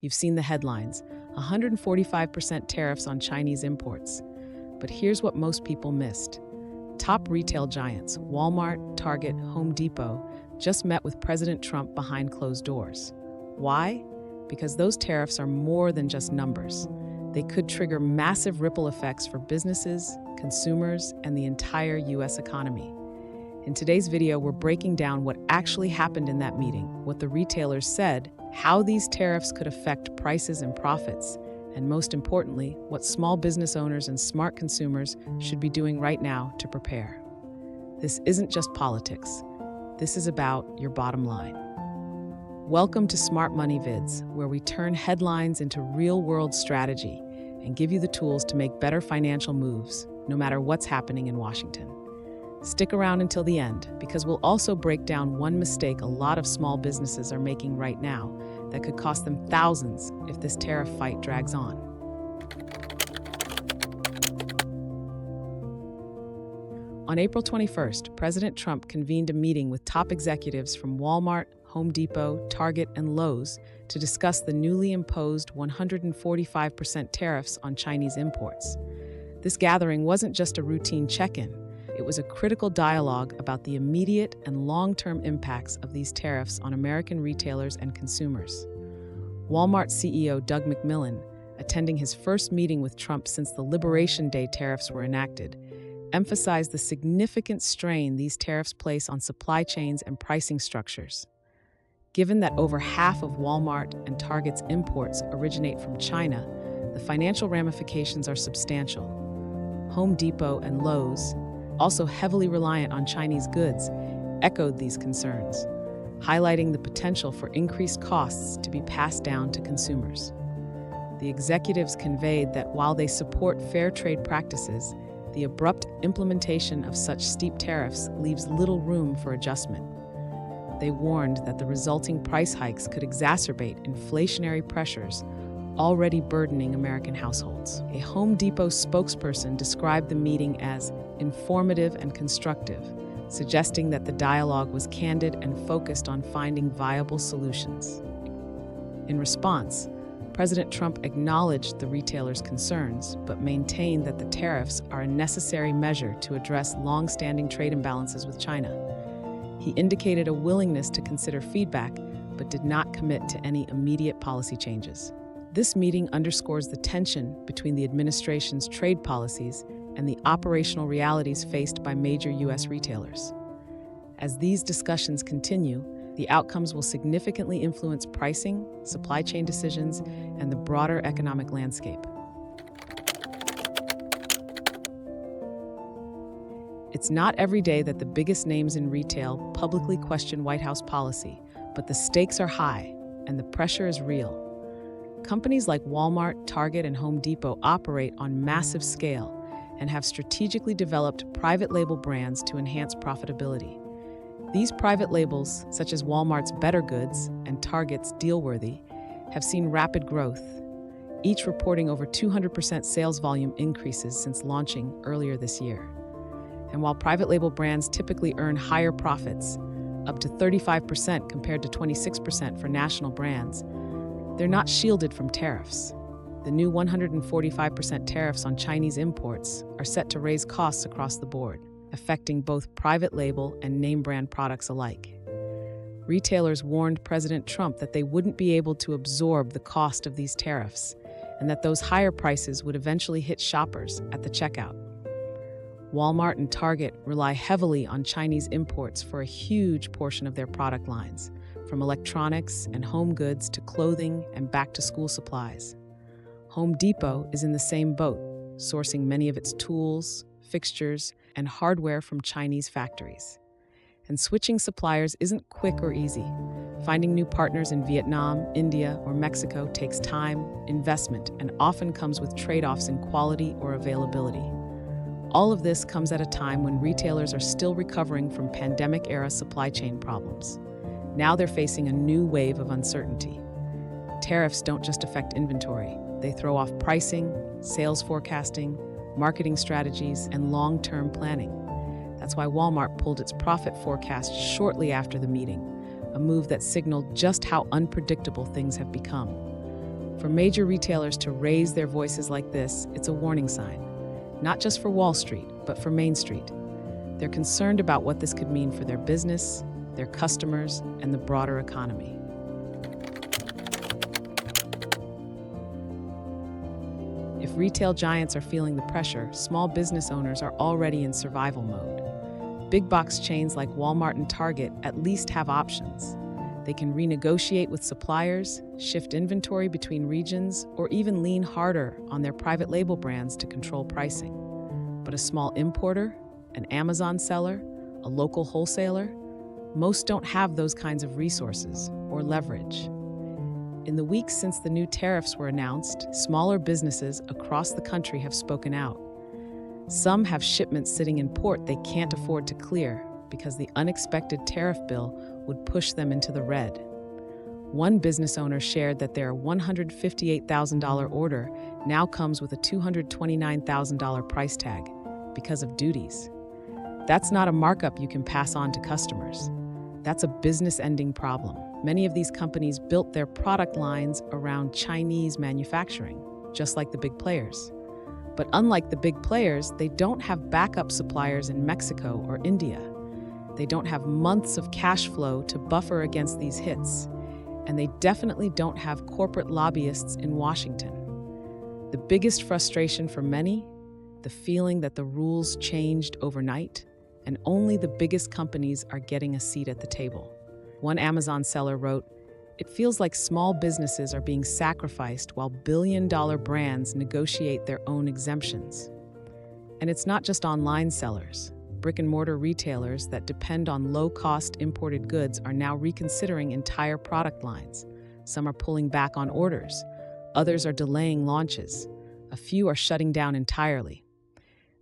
You've seen the headlines, 145% tariffs on Chinese imports. But here's what most people missed. Top retail giants, Walmart, Target, Home Depot, just met with President Trump behind closed doors. Why? Because those tariffs are more than just numbers. They could trigger massive ripple effects for businesses, consumers, and the entire U.S. economy. In today's video, we're breaking down what actually happened in that meeting, what the retailers said, how these tariffs could affect prices and profits, and most importantly, what small business owners and smart consumers should be doing right now to prepare. This isn't just politics. This is about your bottom line. Welcome to Smart Money Vids, where we turn headlines into real-world strategy and give you the tools to make better financial moves, no matter what's happening in Washington. Stick around until the end, because we'll also break down one mistake a lot of small businesses are making right now that could cost them thousands if this tariff fight drags on. On April 21st, President Trump convened a meeting with top executives from Walmart, Home Depot, Target, and Lowe's to discuss the newly imposed 145% tariffs on Chinese imports. This gathering wasn't just a routine check-in. It was a critical dialogue about the immediate and long-term impacts of these tariffs on American retailers and consumers. Walmart CEO Doug McMillon, attending his first meeting with Trump since the Liberation Day tariffs were enacted, emphasized the significant strain these tariffs place on supply chains and pricing structures. Given that over half of Walmart and Target's imports originate from China, the financial ramifications are substantial. Home Depot and Lowe's, also heavily reliant on Chinese goods, echoed these concerns, highlighting the potential for increased costs to be passed down to consumers. The executives conveyed that while they support fair trade practices, the abrupt implementation of such steep tariffs leaves little room for adjustment. They warned that the resulting price hikes could exacerbate inflationary pressures already burdening American households. A Home Depot spokesperson described the meeting as informative and constructive, suggesting that the dialogue was candid and focused on finding viable solutions. In response, President Trump acknowledged the retailers' concerns, but maintained that the tariffs are a necessary measure to address long-standing trade imbalances with China. He indicated a willingness to consider feedback, but did not commit to any immediate policy changes. This meeting underscores the tension between the administration's trade policies and the operational realities faced by major U.S. retailers. As these discussions continue, the outcomes will significantly influence pricing, supply chain decisions, and the broader economic landscape. It's not every day that the biggest names in retail publicly question White House policy, but the stakes are high and the pressure is real. Companies like Walmart, Target, and Home Depot operate on massive scale and have strategically developed private label brands to enhance profitability. These private labels, such as Walmart's Better Goods and Target's Dealworthy, have seen rapid growth, each reporting over 200% sales volume increases since launching earlier this year. And while private label brands typically earn higher profits, up to 35% compared to 26% for national brands, they're not shielded from tariffs. The new 145% tariffs on Chinese imports are set to raise costs across the board, affecting both private label and name brand products alike. Retailers warned President Trump that they wouldn't be able to absorb the cost of these tariffs, and that those higher prices would eventually hit shoppers at the checkout. Walmart and Target rely heavily on Chinese imports for a huge portion of their product lines, from electronics and home goods to clothing and back-to-school supplies. Home Depot is in the same boat, sourcing many of its tools, fixtures, and hardware from Chinese factories. And switching suppliers isn't quick or easy. Finding new partners in Vietnam, India, or Mexico takes time, investment, and often comes with trade-offs in quality or availability. All of this comes at a time when retailers are still recovering from pandemic-era supply chain problems. Now they're facing a new wave of uncertainty. Tariffs don't just affect inventory. They throw off pricing, sales forecasting, marketing strategies, and long-term planning. That's why Walmart pulled its profit forecast shortly after the meeting, a move that signaled just how unpredictable things have become. For major retailers to raise their voices like this, it's a warning sign. Not just for Wall Street, but for Main Street. They're concerned about what this could mean for their business, their customers, and the broader economy. If retail giants are feeling the pressure, small business owners are already in survival mode. Big box chains like Walmart and Target at least have options. They can renegotiate with suppliers, shift inventory between regions, or even lean harder on their private label brands to control pricing. But a small importer, an Amazon seller, a local wholesaler, most don't have those kinds of resources or leverage. In the weeks since the new tariffs were announced, smaller businesses across the country have spoken out. Some have shipments sitting in port they can't afford to clear because the unexpected tariff bill would push them into the red. One business owner shared that their $158,000 order now comes with a $229,000 price tag because of duties. That's not a markup you can pass on to customers. That's a business-ending problem. Many of these companies built their product lines around Chinese manufacturing, just like the big players. But unlike the big players, they don't have backup suppliers in Mexico or India. They don't have months of cash flow to buffer against these hits. And they definitely don't have corporate lobbyists in Washington. The biggest frustration for many, the feeling that the rules changed overnight, and only the biggest companies are getting a seat at the table. One Amazon seller wrote, "It feels like small businesses are being sacrificed while billion-dollar brands negotiate their own exemptions." And it's not just online sellers. Brick-and-mortar retailers that depend on low-cost imported goods are now reconsidering entire product lines. Some are pulling back on orders. Others are delaying launches. A few are shutting down entirely.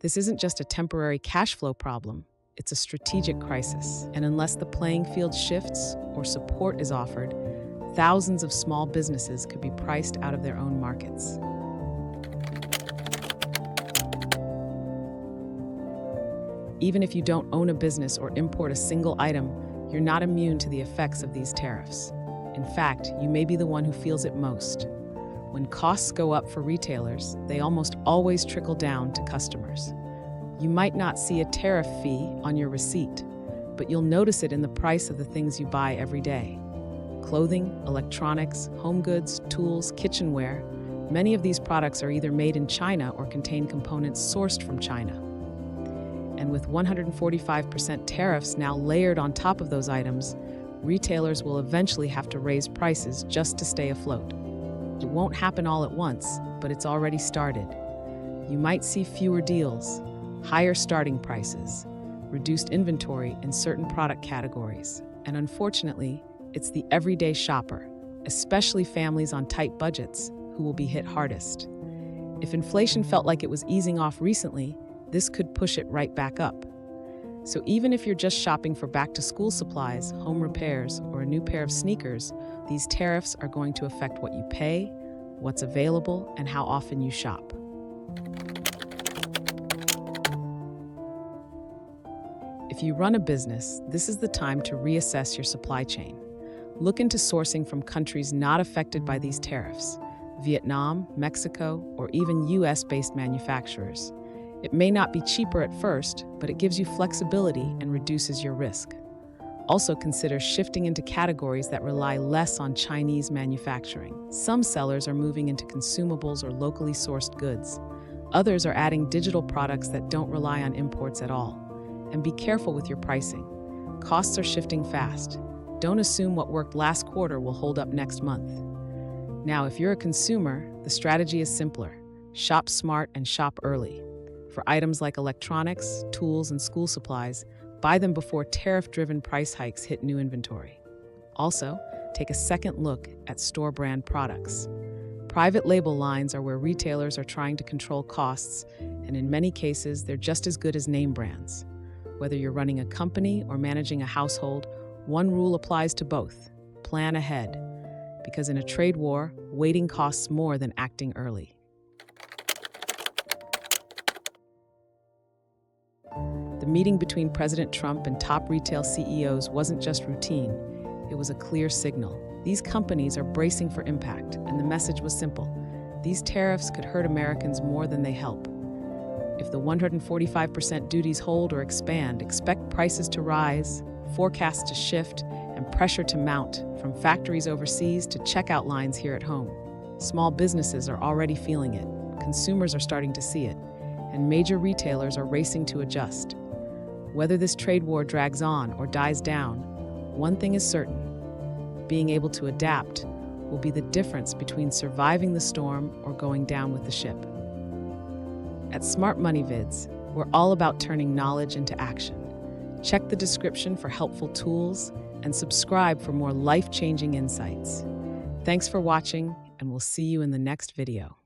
This isn't just a temporary cash flow problem. It's a strategic crisis. And unless the playing field shifts or support is offered, thousands of small businesses could be priced out of their own markets. Even if you don't own a business or import a single item, you're not immune to the effects of these tariffs. In fact, you may be the one who feels it most. When costs go up for retailers, they almost always trickle down to customers. You might not see a tariff fee on your receipt, but you'll notice it in the price of the things you buy every day. Clothing, electronics, home goods, tools, kitchenware. Many of these products are either made in China or contain components sourced from China. And with 145% tariffs now layered on top of those items, retailers will eventually have to raise prices just to stay afloat. It won't happen all at once, but it's already started. You might see fewer deals, higher starting prices, reduced inventory in certain product categories, and unfortunately, it's the everyday shopper, especially families on tight budgets, who will be hit hardest. If inflation felt like it was easing off recently, this could push it right back up. So even if you're just shopping for back-to-school supplies, home repairs, or a new pair of sneakers, these tariffs are going to affect what you pay, what's available, and how often you shop. If you run a business, this is the time to reassess your supply chain. Look into sourcing from countries not affected by these tariffs: Vietnam, Mexico, or even US-based manufacturers. It may not be cheaper at first, but it gives you flexibility and reduces your risk. Also consider shifting into categories that rely less on Chinese manufacturing. Some sellers are moving into consumables or locally sourced goods. Others are adding digital products that don't rely on imports at all. And be careful with your pricing. Costs are shifting fast. Don't assume what worked last quarter will hold up next month. Now, if you're a consumer, the strategy is simpler. Shop smart and shop early. For items like electronics, tools, and school supplies, buy them before tariff-driven price hikes hit new inventory. Also, take a second look at store brand products. Private label lines are where retailers are trying to control costs, and in many cases, they're just as good as name brands. Whether you're running a company or managing a household, one rule applies to both: plan ahead. Because in a trade war, waiting costs more than acting early. The meeting between President Trump and top retail CEOs wasn't just routine, it was a clear signal. These companies are bracing for impact, and the message was simple. These tariffs could hurt Americans more than they help. If the 145% duties hold or expand, expect prices to rise, forecasts to shift, and pressure to mount, from factories overseas to checkout lines here at home. Small businesses are already feeling it, consumers are starting to see it, and major retailers are racing to adjust. Whether this trade war drags on or dies down, one thing is certain: being able to adapt will be the difference between surviving the storm or going down with the ship. At Smart Money Vids, we're all about turning knowledge into action. Check the description for helpful tools and subscribe for more life-changing insights. Thanks for watching, and we'll see you in the next video.